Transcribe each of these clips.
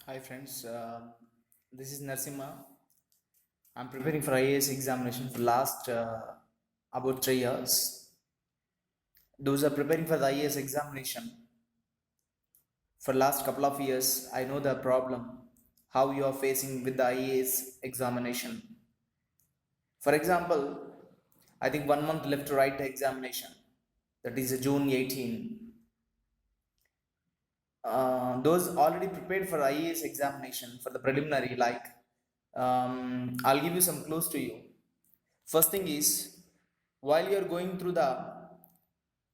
Hi friends, this is Narsimha. I'm preparing for IAS examination for last about 3 years. Those are preparing for the IAS examination for last couple of years. I know the problem how you are facing with the IAS examination. For example, I think 1 month left to write the examination. That is June 18. Those already prepared for IAS examination for the preliminary, like I'll give you some clues to you. First thing is, while you are going through the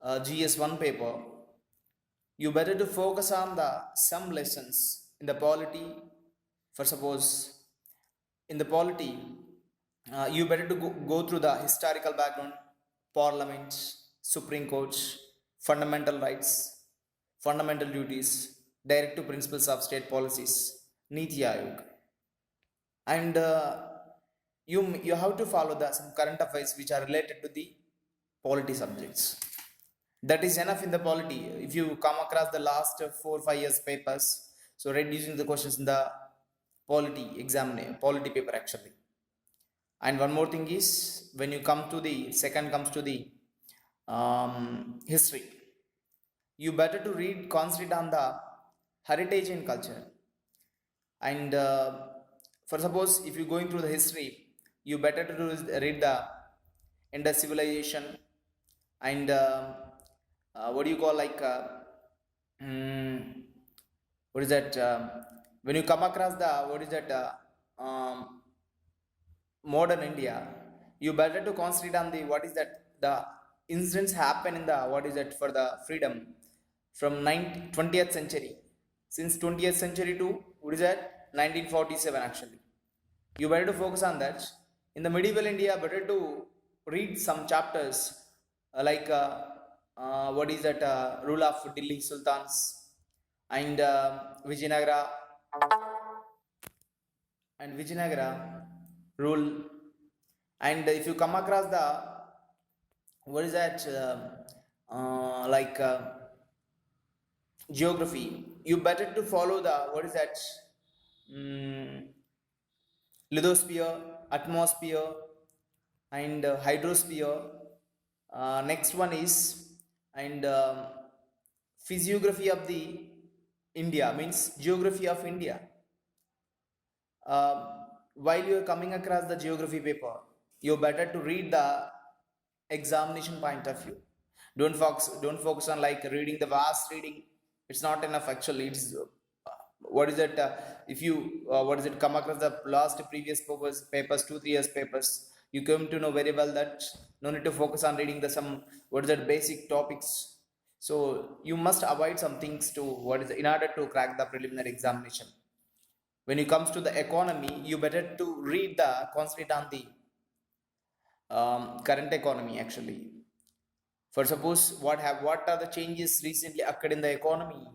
GS1 paper, you better to focus on the some lessons in the polity. For suppose in the polity, you better to go through the historical background, parliaments, supreme courts, fundamental rights, fundamental duties, directive principles of state policies, Niti Aayog, and you have to follow the some current affairs which are related to the polity subjects. That is enough in the polity. If you come across the last 4 5 years papers, so reducing the questions in the polity paper actually. And one more thing is, when you come to the second comes to the history, you better to read concentrate on the heritage and culture. And for suppose if you're going through the history, you better to read the Indus civilization. And what do you call like mm, what is that when you come across the what is that modern India, you better to concentrate on the what is that the incidents happen in the what is that for the freedom from 20th century, since 20th century to what is that 1947 actually. You better to focus on that. In the medieval India, better to read some chapters like what is that rule of Delhi sultans, and Vijayanagara rule. And if you come across the what is that like geography, you better to follow the what is that mm, lithosphere, atmosphere, and hydrosphere. Next one is, and physiography of the India, means geography of India. uh, while you are coming across the geography paper, you better to read the examination point of view. Don't focus on like reading the vast reading. It's not enough actually. It's what is it if you what is it come across the last previous papers 2 3 years papers, you come to know very well that no need to focus on reading the some what is that basic topics. So you must avoid some things to what is in order to crack the preliminary examination. When it comes to the economy, you better to read the concentrate on the current economy actually. For suppose what are the changes recently occurred in the economy,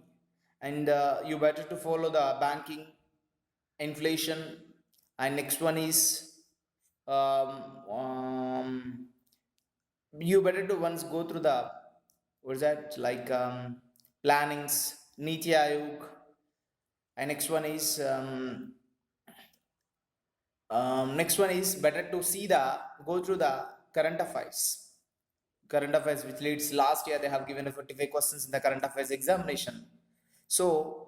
and you better to follow the banking, inflation. And next one is um, um, you better to once go through the what is that like plannings, Niti Aayog. And next one is better to see the go through the current affairs. Current affairs which leads last year they have given a 45 questions in the current affairs examination. So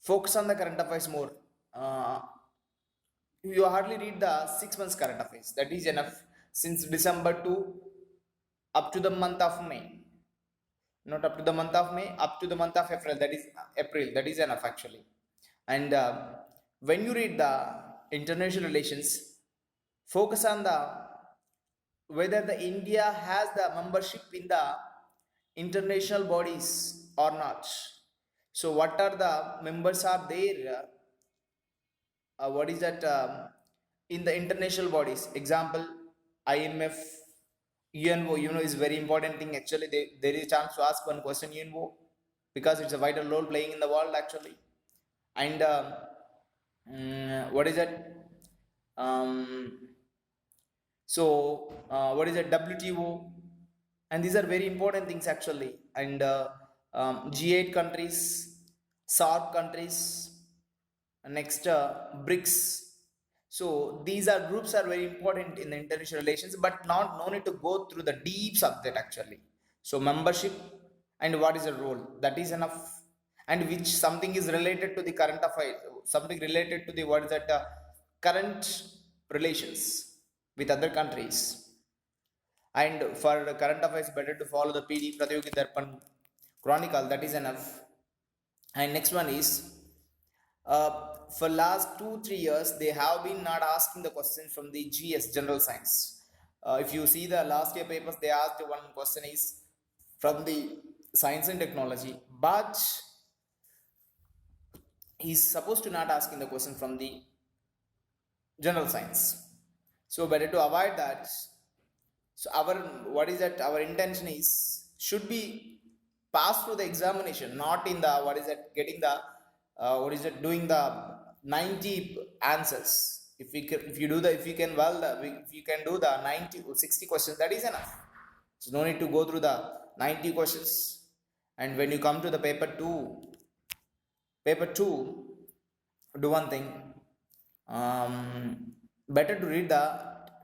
focus on the current affairs more. Uh, you hardly read the 6 months current affairs. That is enough. Since December to up to the month of May, not up to the month of May, up to the month of April. That is April. That is enough actually. And when you read the international relations, focus on the whether the India has the membership in the international bodies or not. So what are the members are there? What is that in the international bodies? Example, IMF, UNO. UNO is very important thing actually. There is a chance to ask one question UNO, because it's a vital role playing in the world actually. And what is that? Um, so what is it, WTO? And these are very important things actually. And G8 countries, SAARC countries, next BRICS. So these are groups are very important in the international relations, but not no need to go through the deep subject actually. So membership and what is the role, that is enough, and which something is related to the current affairs, something related to the what is that current relations with other countries. And for the current affairs, better to follow the PD Pratyogi Darpan Chronicle. That is enough. And next one is for last 2 3 years they have been not asking the questions from the GS General Science. If you see the last year papers, they asked one question is from the science and technology, but he's supposed to not asking the question from the general science. So better to avoid that. So our what is that? Our intention is should be passed through the examination, not in the what is that getting the what is it doing the 90 answers. If you do the if you can well the, if you can do the 90 or 60 questions, that is enough. So no need to go through the 90 questions. And when you come to the paper 2, do one thing. Better to read the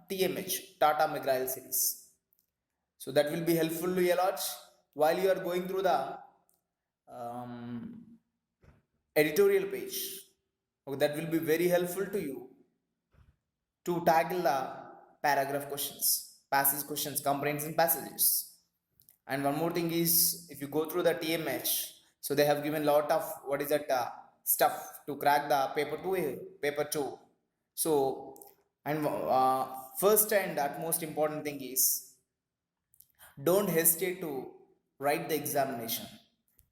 TMH, Tata McGrail series. So that will be helpful to you a lot while you are going through the um, editorial page. Okay, that will be very helpful to you to tackle the paragraph questions, passage questions, comprehension passages. And one more thing is, if you go through the TMH, so they have given lot of what is that stuff to crack the paper 2. So and first and utmost important thing is, don't hesitate to write the examination.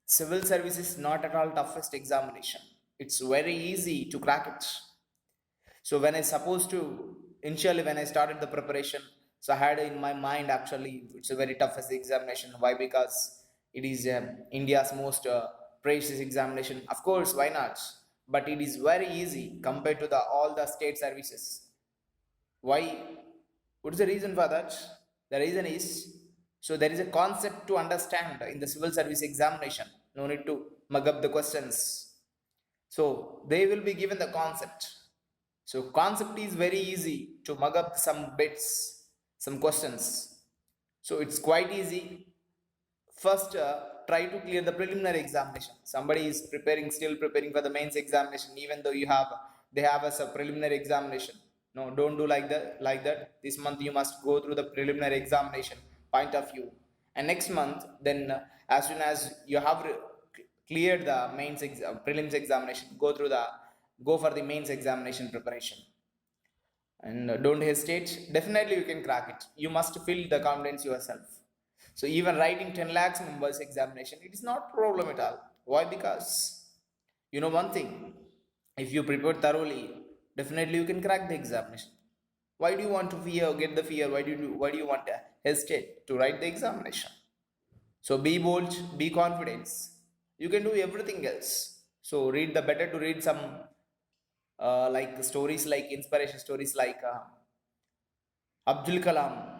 Civil service is not at all toughest examination. It's very easy to crack it. So when I supposed to initially when I started the preparation, so I had in my mind actually it's a very toughest examination. Why? Because it is India's most precious examination. Of course, why not? But it is very easy compared to the all the state services. Why? What is the reason for that? The reason is, so there is a concept to understand in the civil service examination. No need to mug up the questions. So they will be given the concept. So concept is very easy to mug up some bits, some questions. So it's quite easy. First, try to clear the preliminary examination. Somebody is still preparing for the mains examination, even though they have as a preliminary examination. No, don't do like that. Like that, this month you must go through the preliminary examination point of view, and next month, then as soon as you have cleared the prelims examination, go for the mains examination preparation. And don't hesitate, definitely you can crack it. You must feel the confidence yourself. So even writing 10 lakhs numbers examination, it is not problem at all. Why? Because you know one thing, if you prepare thoroughly, definitely you can crack the examination. Why do you want to get the fear? Why do you want to hesitate to write the examination? So be bold, be confident. You can do everything else. So better to read some like stories, like inspiration stories like Abdul Kalam,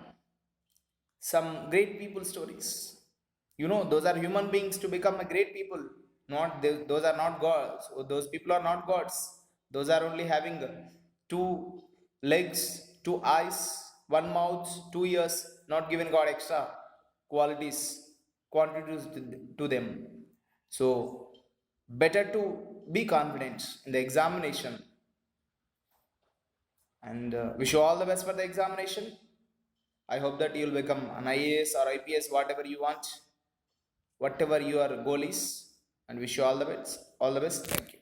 some great people stories. You know, those are human beings to become a great people. Not those are not gods. Those people are not gods. Those are only having two legs, two eyes, one mouth, 2 ears. Not given God extra qualities, quantities to them. So better to be confident in the examination. And wish you all the best for the examination. I hope that you will become an IAS or IPS, whatever you want, whatever your goal is, and wish you all the best. All the best. Thank you.